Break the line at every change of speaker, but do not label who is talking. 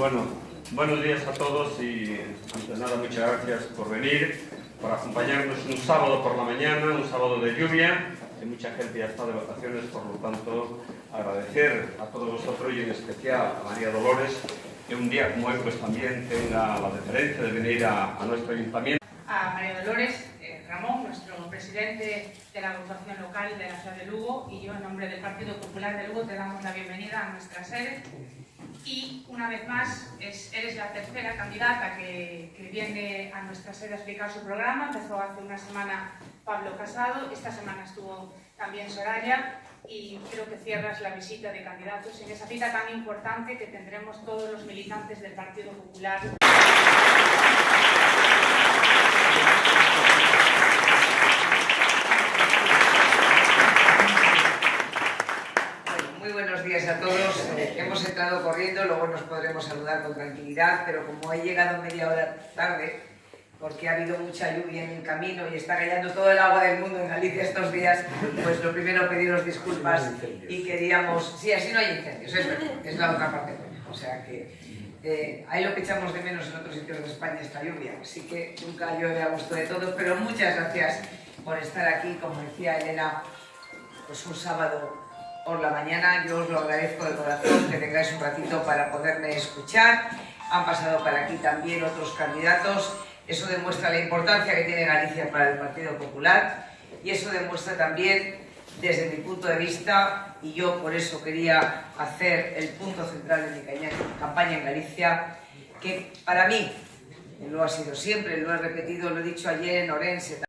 Bueno, buenos días a todos y antes de nada muchas gracias por venir, por acompañarnos un sábado por la mañana, un sábado de lluvia, que mucha gente ya está de vacaciones, por lo tanto agradecer a todos vosotros y en especial a María Dolores, que un día como hoy pues también tenga la deferencia de venir a nuestro ayuntamiento.
A María Dolores, Ramón, nuestro presidente de la agrupación local de la ciudad de Lugo, y yo en nombre del Partido Popular de Lugo te damos la bienvenida a nuestra sede. Y una vez más, eres la tercera candidata que viene a nuestra sede a explicar su programa. Empezó hace una semana Pablo Casado, esta semana estuvo también Soraya, y creo que cierras la visita de candidatos en esa cita tan importante que tendremos todos los militantes del Partido Popular.
Muy buenos días a todos. Hemos entrado corriendo, luego nos podremos saludar con tranquilidad, pero como he llegado media hora tarde, porque ha habido mucha lluvia en el camino y está cayendo todo el agua del mundo en Galicia estos días, pues lo primero pediros disculpas y queríamos... Sí, así no hay incendios, es verdad, es la otra parte buena. O sea que ahí lo que echamos de menos en otros sitios de España, esta lluvia. Así que nunca llueve a gusto de todos, pero muchas gracias por estar aquí, como decía Elena, pues un sábado por la mañana. Yo os lo agradezco de corazón que tengáis un ratito para poderme escuchar. Han pasado para aquí también otros candidatos. Eso demuestra la importancia que tiene Galicia para el Partido Popular y eso demuestra también, desde mi punto de vista, y yo por eso quería hacer el punto central de mi campaña en Galicia, que para mí lo ha sido siempre, lo he repetido, lo he dicho ayer en Orense.